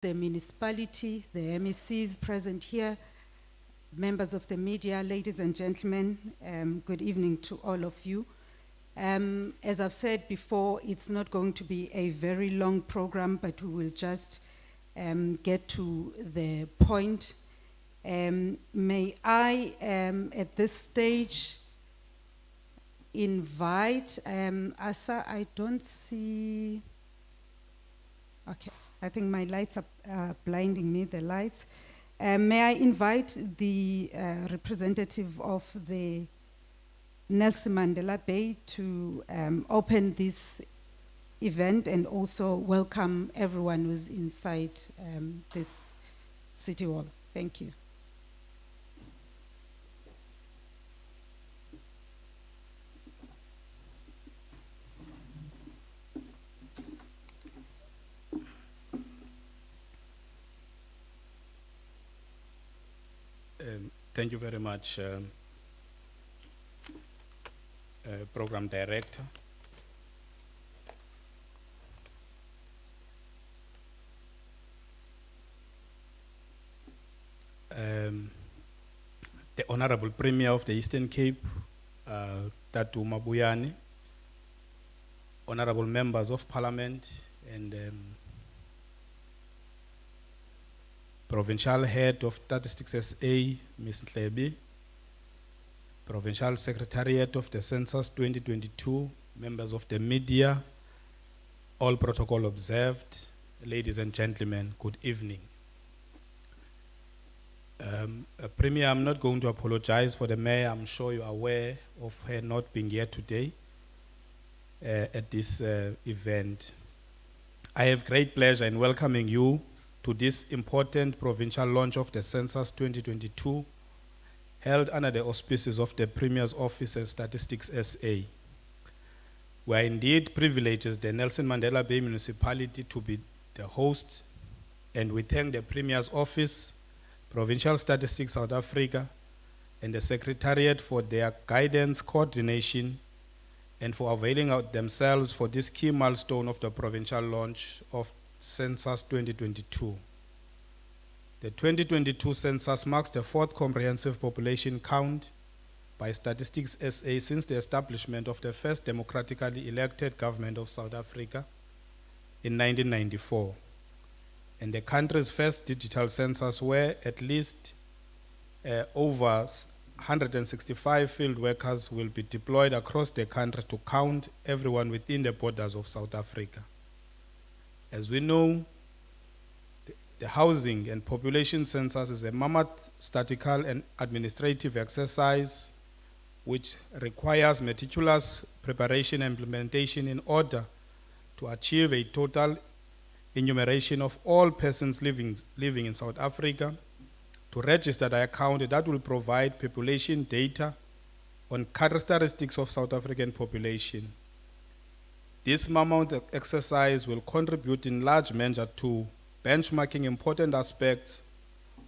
the municipality, the MECs present here, members of the media, ladies and gentlemen, good evening to all of you. As I've said before, it's not going to be a very long program, but we will just get to the point. May I, at this stage, invite Asa? I don't see. Okay, I think my lights are blinding me, the lights. May I invite the representative of the Nelson Mandela Bay to open this event and also welcome everyone who's inside this city hall. Thank you. Thank you very much, Program Director. The Honorable Premier of the Eastern Cape, Tatu Mabuyane, Honorable Members of Parliament, and Provincial Head of Statistics SA, Ms. Ntlebi, Provincial Secretariat of the Census 2022, members of the media, all protocol observed, ladies and gentlemen, good evening. Premier, I'm not going to apologize for the mayor. I'm sure you're aware of her not being here today at this event. I have great pleasure in welcoming you to this important provincial launch of the Census 2022, held under the auspices of the Premier's Office and Statistics SA. We are indeed privileged as the Nelson Mandela Bay Municipality to be the host, and we thank the Premier's Office, Provincial Statistics South Africa, and the Secretariat for their guidance, coordination, and for availing out themselves for this key milestone of the provincial launch of Census 2022. The 2022 census marks the fourth comprehensive population count by Statistics SA since the establishment of the first democratically elected government of South Africa in 1994, and the country's first digital census where at least over 165 field workers will be deployed across the country to count everyone within the borders of South Africa. As we know, the housing and population census is a mammoth statistical and administrative exercise which requires meticulous preparation and implementation in order to achieve a total enumeration of all persons living in South Africa, to register the account that will provide population data on characteristics of South African population. This mammoth exercise will contribute in large measure to benchmarking important aspects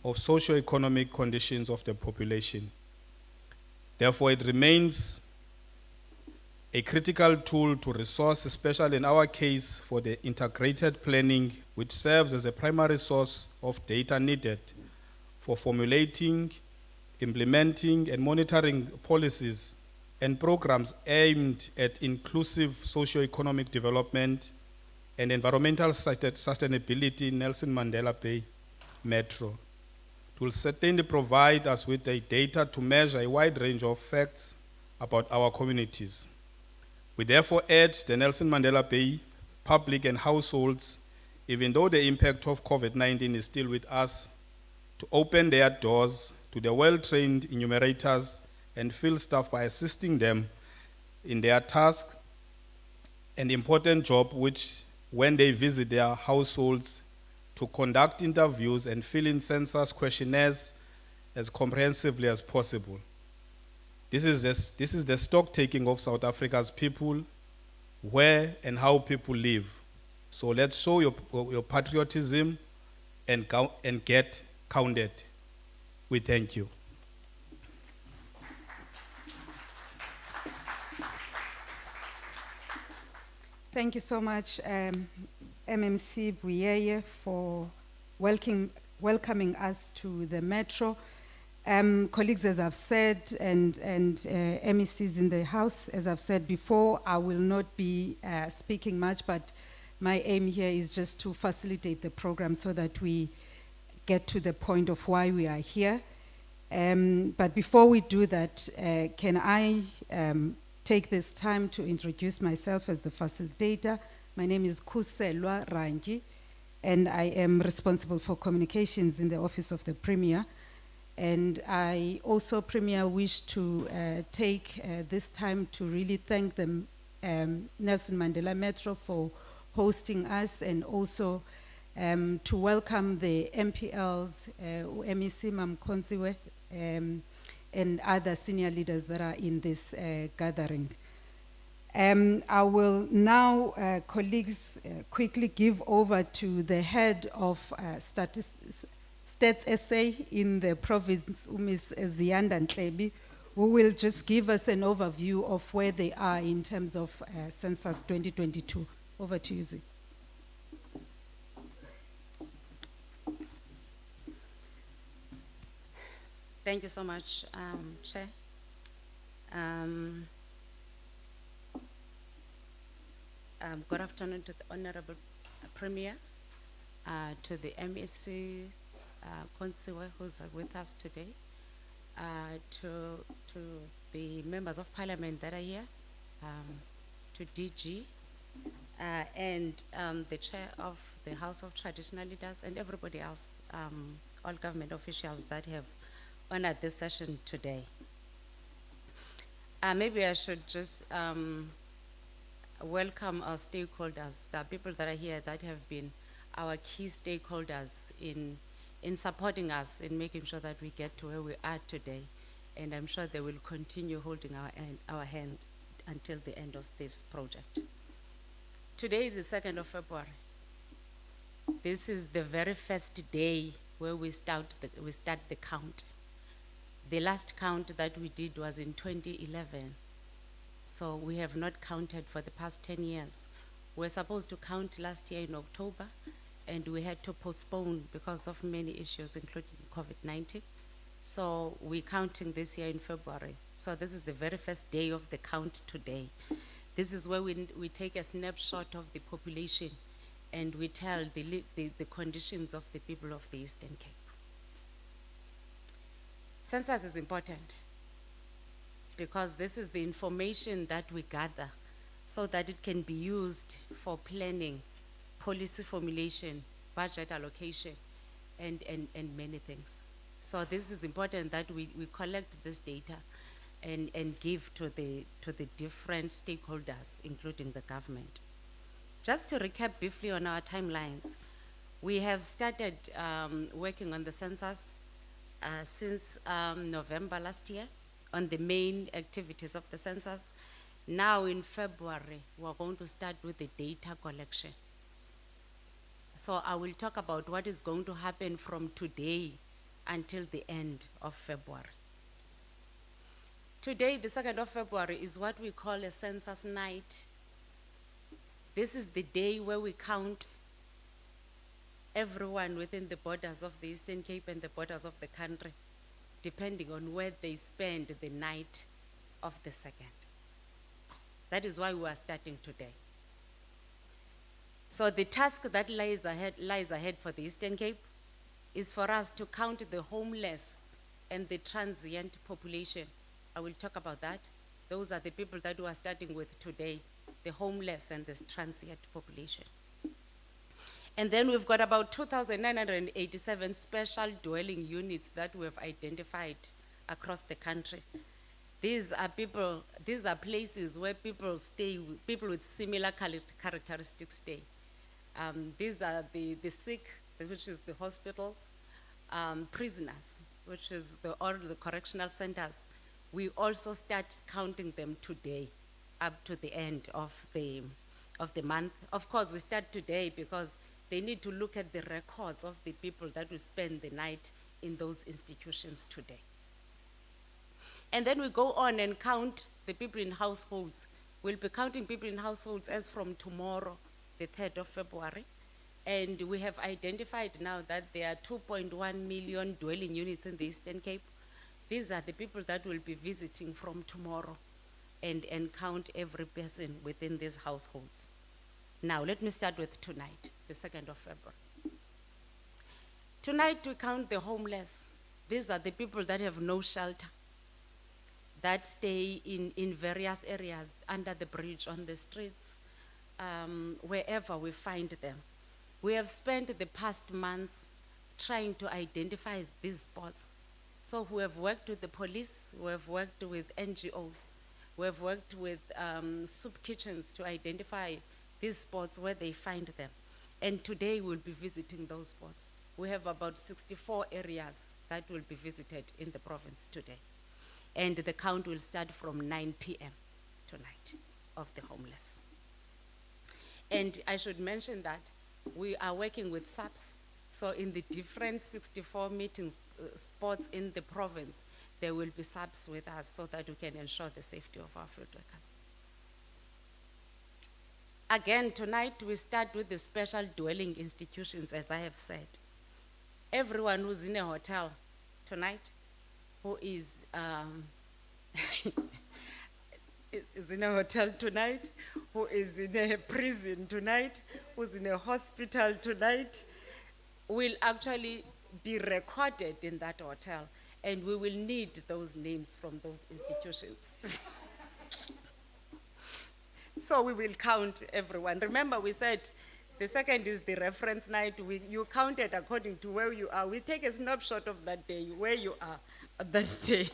of socio-economic conditions of the population. Therefore, it remains a critical tool to resource, especially in our case for the integrated planning, which serves as a primary source of data needed for formulating, implementing, and monitoring policies and programs aimed at inclusive socio-economic development and environmental sustainability in Nelson Mandela Bay Metro. It will certainly provide us with the data to measure a wide range of facts about our communities. We therefore urge the Nelson Mandela Bay public and households, even though the impact of COVID-19 is still with us, to open their doors to the well-trained enumerators and field staff by assisting them in their task and important job, which when they visit their households, to conduct interviews and fill in census questionnaires as comprehensively as possible. This is the stock taking of South Africa's people, where and how people live. So let's show your patriotism and get counted. We thank you. Thank you so much, MMC Buyeye, for welcoming us to the Metro. Colleagues, as I've said, and MECs in the House, as I've said before, I will not be speaking much, but my aim here is just to facilitate the program so that we get to the point of why we are here. But before we do that, can I take this time to introduce myself as the facilitator? My name is Kuselwa Rangi, and I am responsible for communications in the Office of the Premier. And I also, Premier, wish to take this time to really thank the Nelson Mandela Metro for hosting us, and also to welcome the MPLs, MEC Mamkonziwe, and other senior leaders that are in this gathering. I will now, colleagues, quickly give over to the head of Stats SA in the province, Ms. Ziyanda Ntlebi, who will just give us an overview of where they are in terms of Census 2022. Over to you, Zi. Thank you so much, Chair. Good afternoon to the Honorable Premier, to the MEC Konsiwe, who's with us today, to the members of Parliament that are here, to DG, and the Chair of the House of Traditional Leaders, and everybody else, all government officials that have honored this session today. Maybe I should just welcome our stakeholders, the people that are here that have been our key stakeholders in supporting us, in making sure that we get to where we are today. And I'm sure they will continue holding our hand until the end of this project. Today is the 2nd of February. This is the very first day where we start the count. The last count that we did was in 2011. So we have not counted for the past 10 years. We were supposed to count last year in October, and we had to postpone because of many issues, including COVID-19. So we're counting this year in February. So this is the very first day of the count today. This is where we take a snapshot of the population, and we tell the conditions of the people of the Eastern Cape. Census is important because this is the information that we gather so that it can be used for planning, policy formulation, budget allocation, and many things. So this is important that we collect this data and give to the different stakeholders, including the government. Just to recap briefly on our timelines, we have started working on the census since November last year on the main activities of the census. Now in February, we're going to start with the data collection. So I will talk about what is going to happen from today until the end of February. Today, the 2nd of February, is what we call a census night. This is the day where we count everyone within the borders of the Eastern Cape and the borders of the country, depending on where they spend the night of the 2nd. That is why we are starting today. So the task that lies ahead for the Eastern Cape is for us to count the homeless and the transient population. I will talk about that. Those are the people that we are starting with today, the homeless and the transient population. And then we've got about 2,987 special dwelling units that we have identified across the country. These are places where people stay, people with similar characteristics stay. These are the sick, which is the hospitals, prisoners, which is all the correctional centers. We also start counting them today, up to the end of the month. Of course, we start today because they need to look at the records of the people that will spend the night in those institutions today. And then we go on and count the people in households. We'll be counting people in households as from tomorrow, the 3rd of February. And we have identified now that there are 2.1 million dwelling units in the Eastern Cape. These are the people that will be visiting from tomorrow and count every person within these households. Now, let me start with tonight, the 2nd of February. Tonight, we count the homeless. These are the people that have no shelter, that stay in various areas, under the bridge, on the streets, wherever we find them. We have spent the past months trying to identify these spots. So we have worked with the police, we have worked with NGOs, we have worked with soup kitchens to identify these spots where they find them. And today we'll be visiting those spots. We have about 64 areas that will be visited in the province today. And the count will start from 9 p.m. tonight of the homeless. And I should mention that we are working with SAPS. So in the different 64 meeting spots in the province, there will be SAPS with us so that we can ensure the safety of our field workers. Again, tonight we start with the special dwelling institutions, as I have said. Everyone who's in a hotel tonight, who is is in a hotel tonight, who is in a prison tonight, who's in a hospital tonight, will actually be recorded in that hotel, and we will need those names from those institutions. So we will count everyone. Remember, we said the 2nd is the reference night. You count it according to where you are. We take a snapshot of that day, where you are at that day.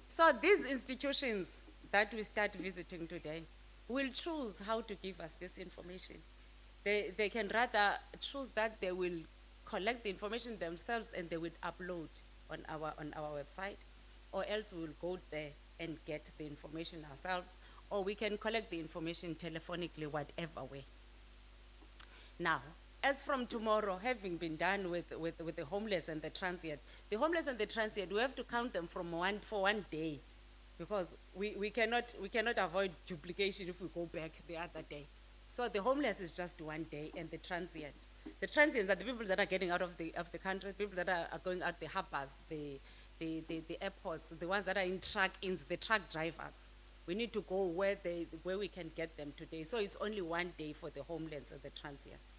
So these institutions that we start visiting today will choose how to give us this information. They can rather choose that they will collect the information themselves and they will upload on our website, or else we will go there and get the information ourselves, or we can collect the information telephonically, whatever way. Now, as from tomorrow, having been done with the homeless and the transient, we have to count them for 1 day, because we cannot avoid duplication if we go back the other day. So the homeless is just 1 day, and the transients are the people that are getting out of the country, people that are going out the harbors, the airports, the ones that are in the truck drivers. We need to go where we can get them today. So it's only 1 day for the homeless and the transients.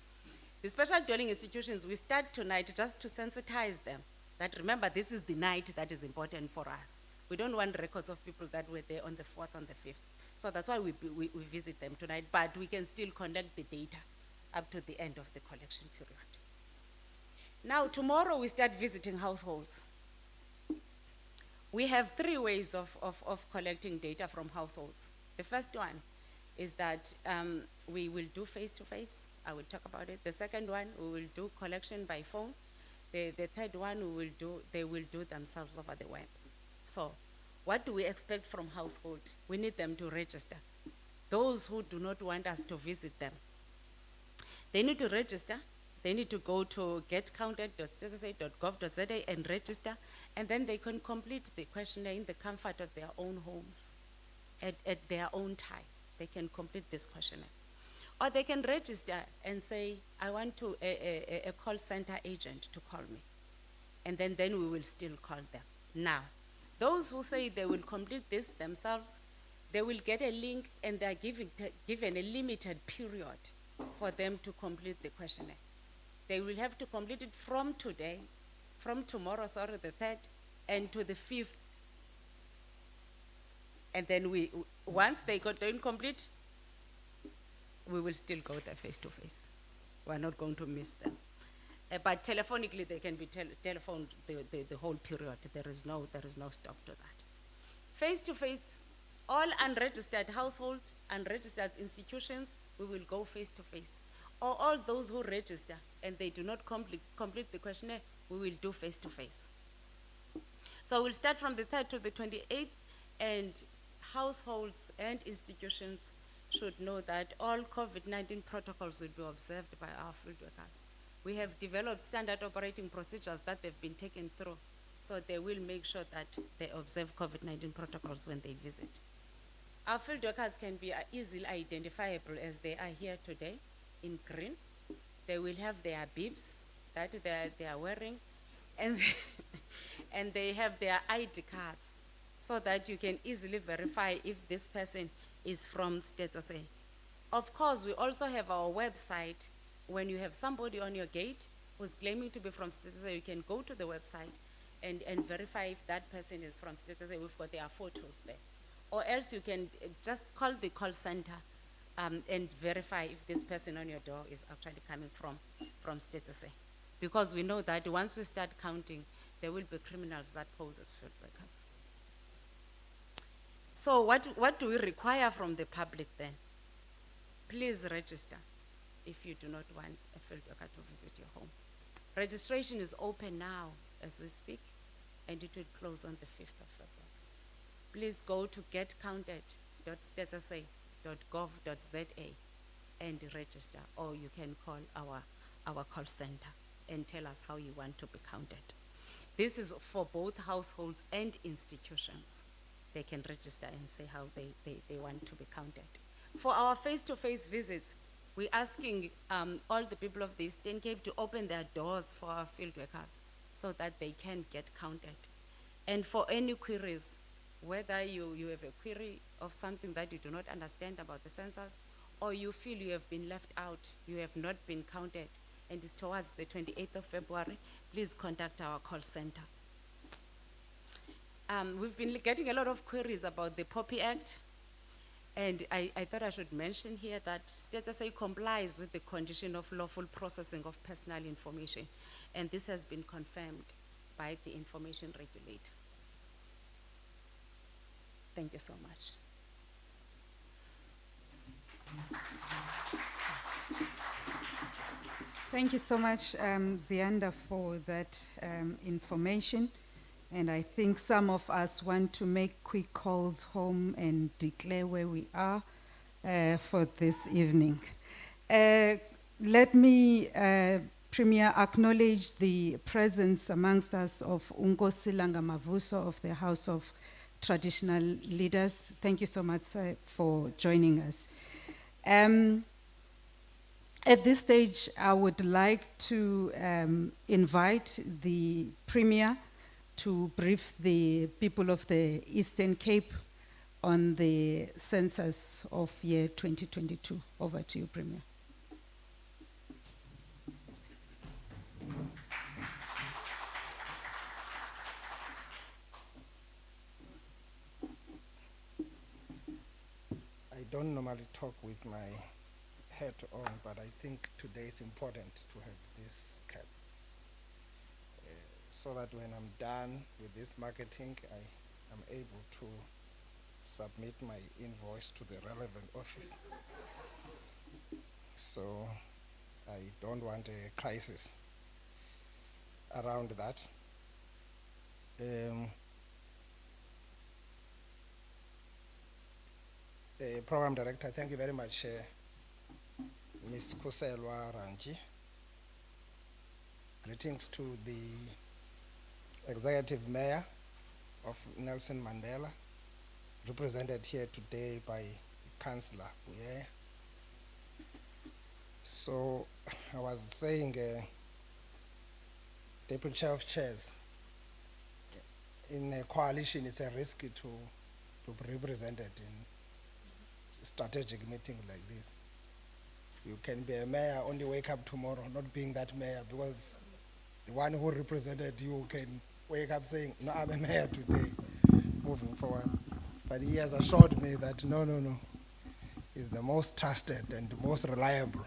The special dwelling institutions, we start tonight just to sensitize them. That remember, this is the night that is important for us. We don't want records of people that were there on the 4th, on the 5th. So that's why we visit them tonight, but we can still collect the data up to the end of the collection period. Now, tomorrow we start visiting households. We have 3 ways of collecting data from households. The first one is that we will do face-to-face. I will talk about it. The second one, we will do collection by phone. The third one, they will do themselves over the web. So, what do we expect from household? We need them to register. Those who do not want us to visit them, they need to register. They need to go to getcounted.census.gov.za and register, and then they can complete the questionnaire in the comfort of their own homes at their own time. They can complete this questionnaire. Or they can register and say, I want a call center agent to call me. And then we will still call them. Now, those who say they will complete this themselves, they will get a link, and they are given a limited period for them to complete the questionnaire. They will have to complete it from tomorrow, the 3rd, and to the 5th. And then once they got incomplete, we will still go there face-to-face. We are not going to miss them. But telephonically, they can be telephoned the whole period. There is no stop to that. Face-to-face, all unregistered households, unregistered institutions, we will go face-to-face. Or all those who register and they do not complete the questionnaire, we will do face-to-face. So we'll start from the 3rd to the 28th, and households and institutions should know that all COVID-19 protocols will be observed by our field workers. We have developed standard operating procedures that they've been taken through, so they will make sure that they observe COVID-19 protocols when they visit. Our field workers can be easily identifiable as they are here today in green. They will have their bibs that they are wearing, and and they have their ID cards, so that you can easily verify if this person is from Status A. Of course, we also have our website. When you have somebody on your gate who's claiming to be from Status A, you can go to the website and verify if that person is from Status A. We've got their photos there. Or else you can just call the call center and verify if this person on your door is actually coming from Status A. Because we know that once we start counting, there will be criminals that pose as field workers. So what do we require from the public then? Please register if you do not want a field worker to visit your home. Registration is open now as we speak, and it will close on the 5th of February. Please go to getcounted.statusa.gov.za and register, or you can call our call center and tell us how you want to be counted. This is for both households and institutions. They can register and say how they want to be counted. For our face-to-face visits, we're asking all the people of the Eastern Cape to open their doors for our field workers so that they can get counted. And for any queries, whether you have a query of something that you do not understand about the census, or you feel you have been left out, you have not been counted, and it's towards the 28th of February, please contact our call center. We've been getting a lot of queries about the POPI Act, and I thought I should mention here that Status A complies with the condition of lawful processing of personal information, and this has been confirmed by the information regulator. Thank you so much. Thank you so much, Zianda, for that information. And I think some of us want to make quick calls home and declare where we are for this evening. Let me, Premier, acknowledge the presence amongst us of Unkosi Langamavuso of the House of Traditional Leaders. Thank you so much for joining us. At this stage, I would like to invite the Premier to brief the people of the Eastern Cape on the census of year 2022. Over to you, Premier. I don't normally talk with my hat on, but I think today is important to have this cap. So that when I'm done with this marketing, I am able to submit my invoice to the relevant office. So I don't want a crisis around that. Program Director, thank you very much, Ms. Kuselwa Ranji. Greetings to the Executive Mayor of Nelson Mandela, represented here today by Councillor Buye. So I was saying, Deputy Chair of Chairs, in a coalition it's a risk to be represented in strategic meeting like this. You can be a mayor, only wake up tomorrow not being that mayor, because the one who represented you can wake up saying, no, I'm a mayor today, moving forward. But he has assured me that no, he's the most trusted and the most reliable.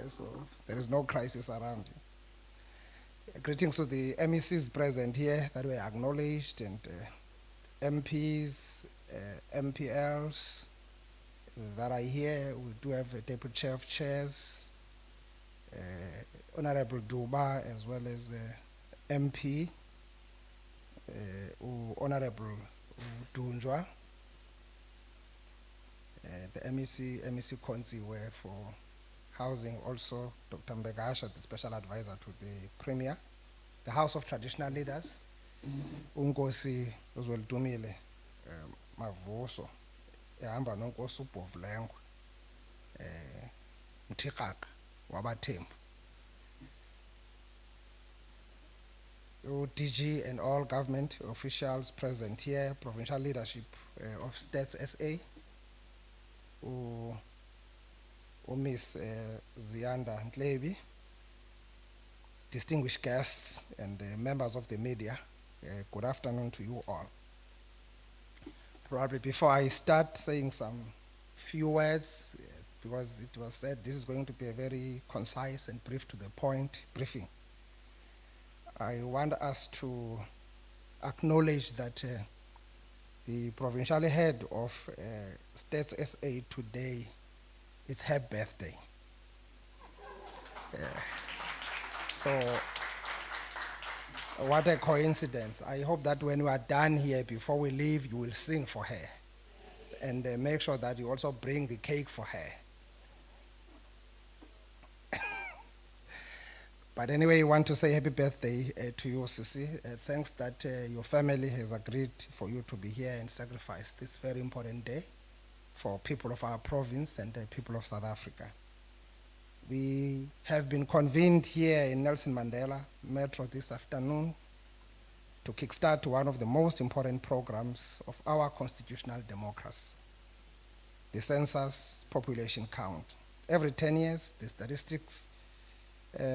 So there is no crisis around him. Greetings to the MECs present here that were acknowledged, and MPs, MPLs that are here. We do have a Deputy Chair of Chairs, Honorable Duba, as well as MP, Honorable Dunjwa, the MEC Konzi were for housing, also Dr. Mbegasha, the Special Advisor to the Premier, the House of Traditional Leaders, Unkosi as well Dumile, Mavuso, ehamba nonkosi uBhovlengwe, Mthikaka wabaThembu, DG and all government officials present here, provincial leadership of States SA, Miss Zianda Ntlebi, distinguished guests and members of the media, good afternoon to you all. Probably before I start saying some few words, because it was said this is going to be a very concise and brief to the point briefing, I want us to acknowledge that the provincial head of States SA today is her birthday. So, what a coincidence. I hope that when we are done here, before we leave, you will sing for her. And make sure that you also bring the cake for her. But anyway, I want to say happy birthday to you, Sisi. Thanks that your family has agreed for you to be here and sacrifice this very important day for people of our province and the people of South Africa. We have been convened here in Nelson Mandela Metro this afternoon to kickstart one of the most important programs of our constitutional democracy, the census population count. Every 10 years, the statistics,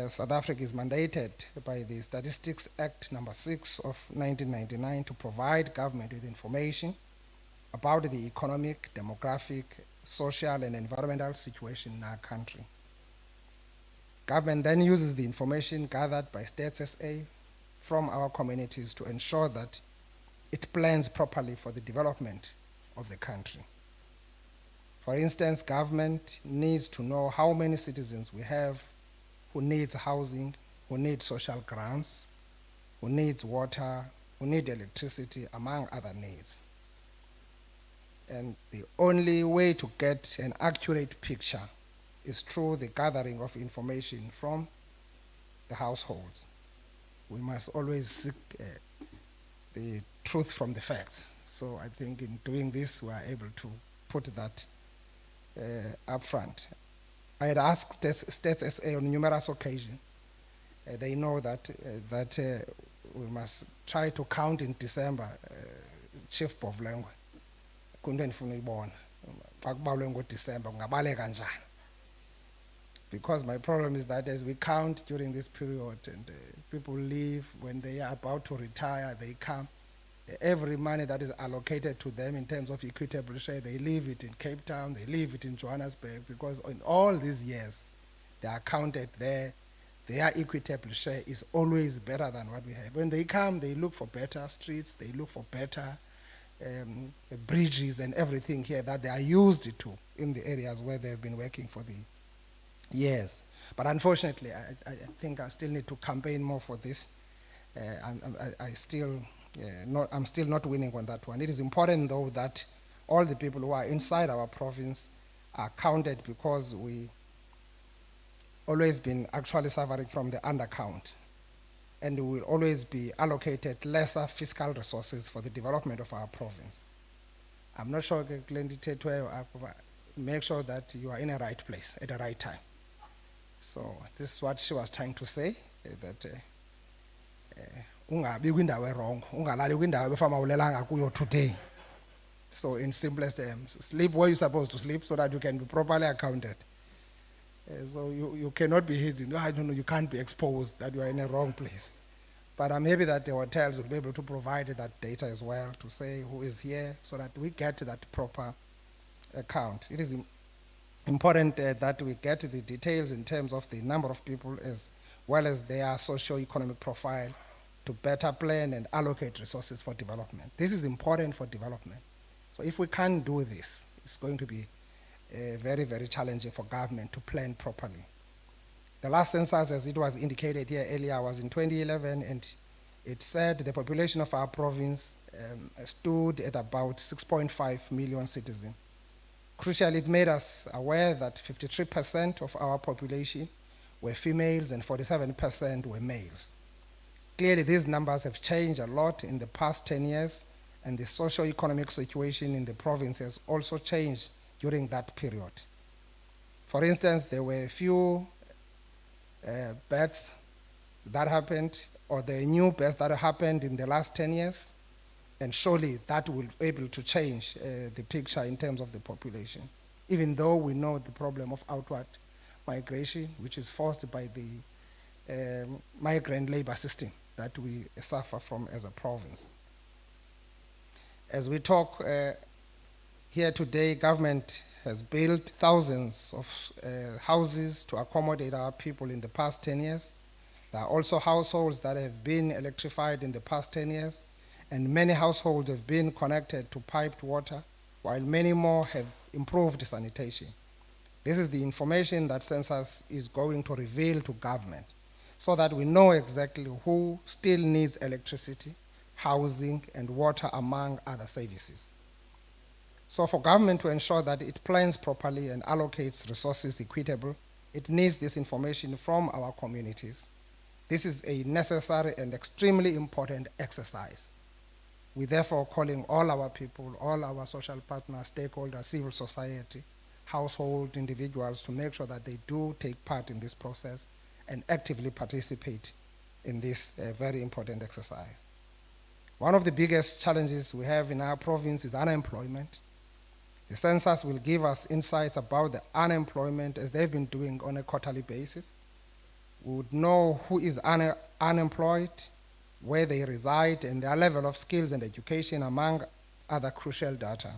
South Africa is mandated by the Statistics Act number 6 of 1999 to provide government with information about the economic, demographic, social, and environmental situation in our country. Government then uses the information gathered by States SA from our communities to ensure that it plans properly for the development of the country. For instance, government needs to know how many citizens we have who needs housing, who needs social grants, who needs water, who need electricity, among other needs. And the only way to get an accurate picture is through the gathering of information from the households. We must always seek the truth from the facts. So I think in doing this, we are able to put that up front. I had asked States SA on numerous occasions. They know that we must try to count in December, Chief Bovlengwe. Because my problem is that as we count during this period and people leave, when they are about to retire, they come. Every money that is allocated to them in terms of equitable share, they leave it in Cape Town, they leave it in Johannesburg, because in all these years, they are counted there. Their equitable share is always better than what we have. When they come, they look for better streets, they look for better bridges and everything here that they are used to in the areas where they've been working for the years. But unfortunately, I think I still need to campaign more for this. I'm still not winning on that one. It is important, though, that all the people who are inside our province are counted, because we always been actually suffering from the undercount, and we will always be allocated lesser fiscal resources for the development of our province. I'm not sure, make sure that you are in the right place at the right time. So this is what she was trying to say, that ungabi kwindawo wrong, ungalali kwindawo befama ulelanga kuyo today. So in simplest terms, sleep where you're supposed to sleep so that you can be properly accounted. So you cannot be hidden. I don't know, you can't be exposed that you are in a wrong place. But I'm happy that the hotels will be able to provide that data as well, to say who is here, so that we get that proper account. It is important that we get the details in terms of the number of people as well as their socio-economic profile to better plan and allocate resources for development. This is important for development. So if we can't do this, it's going to be very, very challenging for government to plan properly. The last census, as it was indicated here earlier, was in 2011, and it said the population of our province stood at about 6.5 million citizens. Crucially, it made us aware that 53% of our population were females and 47% were males. Clearly, these numbers have changed a lot in the past 10 years, and the socio-economic situation in the province has also changed during that period. For instance, there were a few births that happened or the new births that happened in the last 10 years, and surely that will be able to change the picture in terms of the population, even though we know the problem of outward migration, which is forced by the migrant labor system that we suffer from as a province. As we talk here today, government has built thousands of houses to accommodate our people in the past 10 years. There are also households that have been electrified in the past 10 years, and many households have been connected to piped water, while many more have improved sanitation. This is the information that Census is going to reveal to government, so that we know exactly who still needs electricity, housing, and water, among other services. So for government to ensure that it plans properly and allocates resources equitable, it needs this information from our communities. This is a necessary and extremely important exercise. We're therefore calling all our people, all our social partners, stakeholders, civil society, household individuals to make sure that they do take part in this process and actively participate in this very important exercise. One of the biggest challenges we have in our province is unemployment. The census will give us insights about the unemployment, as they've been doing on a quarterly basis. We would know who is unemployed, where they reside, and their level of skills and education, among other crucial data,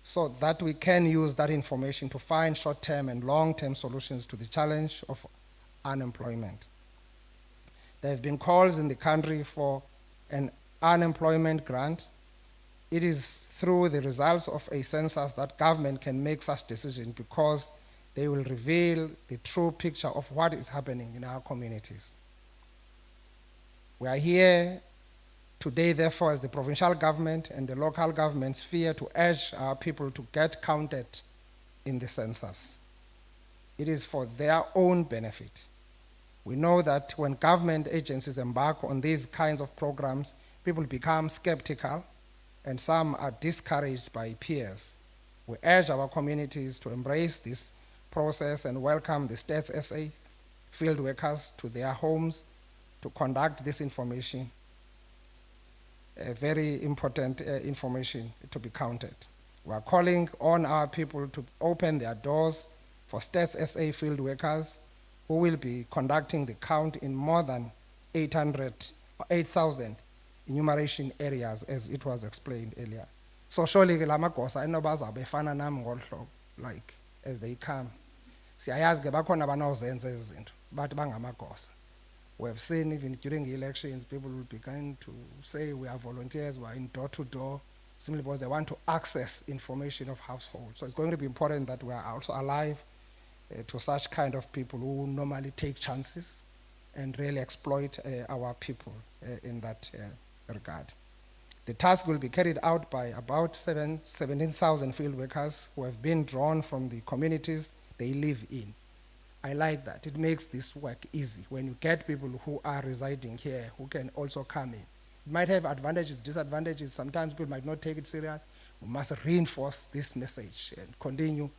so that we can use that information to find short-term and long-term solutions to the challenge of unemployment. There have been calls in the country for an unemployment grant. It is through the results of a census that government can make such decisions, because they will reveal the true picture of what is happening in our communities. We are here today, therefore, as the provincial government and the local government sphere, to urge our people to get counted in the census. It is for their own benefit. We know that when government agencies embark on these kinds of programs, people become skeptical, and some are discouraged by peers. We urge our communities to embrace this process and welcome the Stats SA field workers to their homes to conduct this information, very important information to be counted. We are calling on our people to open their doors for Stats SA field workers who will be conducting the count in more than 8,000 enumeration areas, as it was explained earlier. So surely lamagosa enobaza befana nami ngolhlobo, like as they come. Siyayazi ke bakhona abanozenza izinto, but bangamagosa. We have seen even during the elections, people will begin to say we are volunteers, we are in door to door, simply because they want to access information of households. So it's going to be important that we are also alive to such kind of people who normally take chances and really exploit our people in that regard. The task will be carried out by about 17,000 field workers who have been drawn from the communities they live in. I like that. It makes this work easy when you get people who are residing here who can also come in. It might have advantages, disadvantages. Sometimes people might not take it serious. We must reinforce this message and continue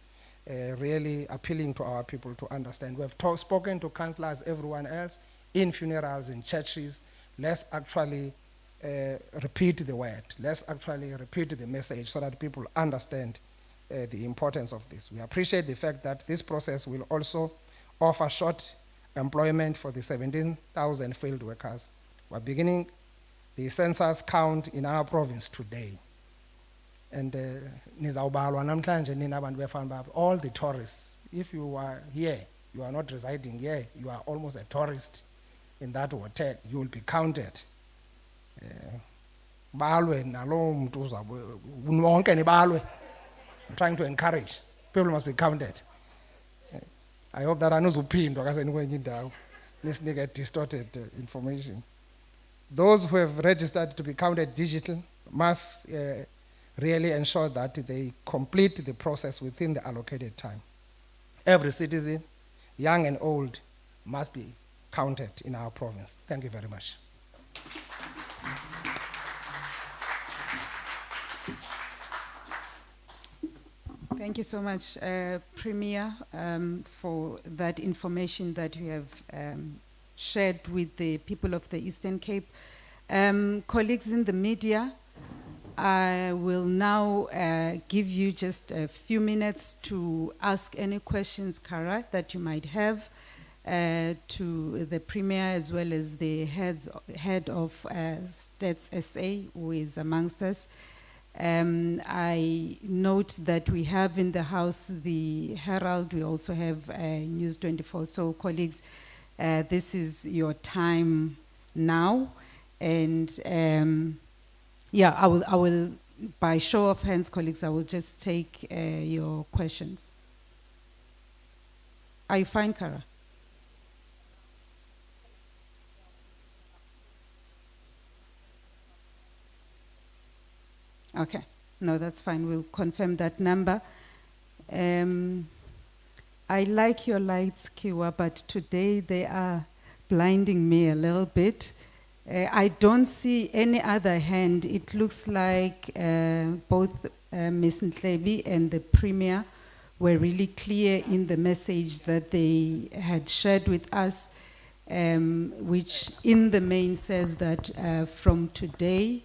really appealing to our people to understand. We have spoken to councillors, everyone else, in funerals, in churches. Let's actually repeat the word. Let's actually repeat the message so that people understand the importance of this. We appreciate the fact that this process will also offer short employment for the 17,000 field workers. We're beginning the census count in our province today. And all the tourists, if you are here, you are not residing here, you are almost a tourist in that hotel, you will be counted. I'm trying to encourage. People must be counted. I hope that I know this get distorted information. Those who have registered to be counted digital must really ensure that they complete the process within the allocated time. Every citizen, young and old, must be counted in our province. Thank you very much. Thank you so much, Premier, for that information that you have shared with the people of the Eastern Cape. Colleagues in the media, I will now give you just a few minutes to ask any questions, Kara, that you might have to the Premier as well as the head of Stats SA, who is amongst us. I note that we have in the House the Herald, we also have News 24. So colleagues, this is your time now. And yeah, I will, by show of hands, colleagues, I will just take your questions. Are you fine, Kara? Okay, no, that's fine. We'll confirm that number. I like your lights, Kiwa, but today they are blinding me a little bit. I don't see any other hand. It looks like both Ms. Ntlebi and the Premier were really clear in the message that they had shared with us, which in the main says that from today,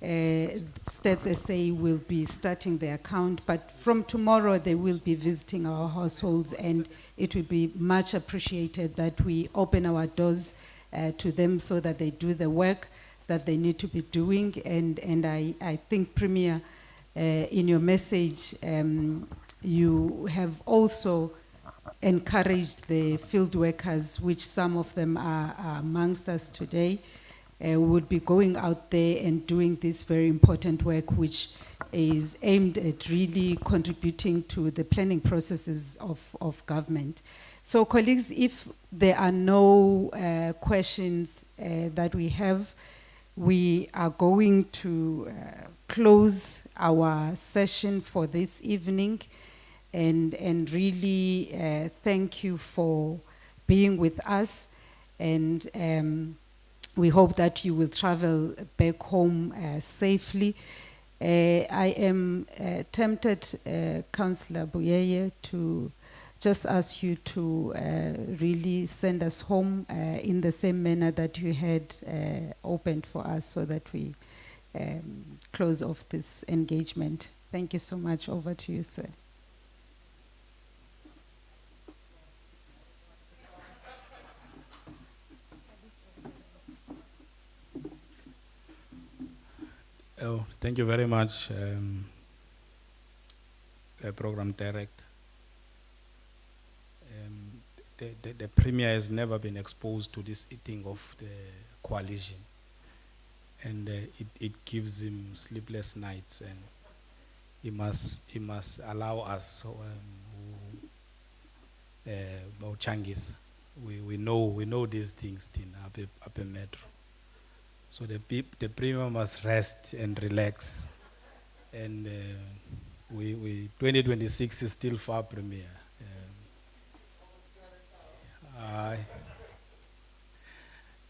Stats SA will be starting their account, but from tomorrow they will be visiting our households, and it will be much appreciated that we open our doors to them so that they do the work that they need to be doing. And I think, Premier, in your message, you have also encouraged the field workers, which some of them are amongst us today, would be going out there and doing this very important work, which is aimed at really contributing to the planning processes of government. So colleagues, if there are no questions that we have, we are going to close our session for this evening, and really thank you for being with us, and we hope that you will travel back home safely. I am tempted, Councillor Buyeye, to just ask you to really send us home in the same manner that you had opened for us, so that we close off this engagement. Thank you so much. Over to you, sir. Oh, thank you very much, Program Director. The Premier has never been exposed to this eating of the coalition, and it gives him sleepless nights, and he must allow us Changis. We know these things up in Metro. So the Premier must rest and relax, and 2026 is still far, Premier.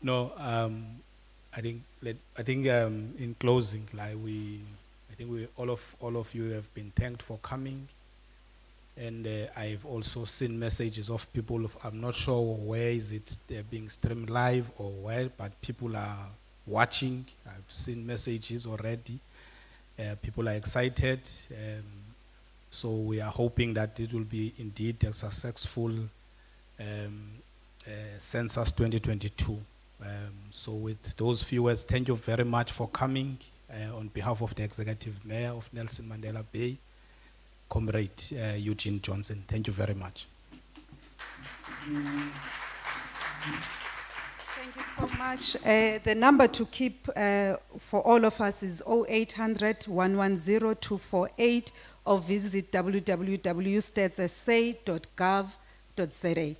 No, I think in closing, all of you have been thanked for coming, and I've also seen messages of people. I'm not sure where is it being streamed live or where, but people are watching. I've seen messages already. People are excited, so we are hoping that it will be indeed a successful Census 2022. So with those few words, thank you very much for coming on behalf of the Executive Mayor of Nelson Mandela Bay, Comrade Eugene Johnson. Thank you very much. Thank you so much. The number to keep for all of us is 0800 110 248, or visit www.statssa.gov.za.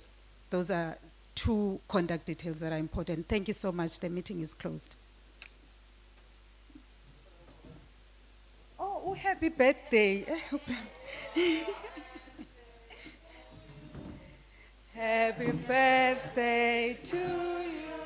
Those are two contact details that are important. Thank you so much. The meeting is closed. Oh, happy birthday. Happy birthday to you.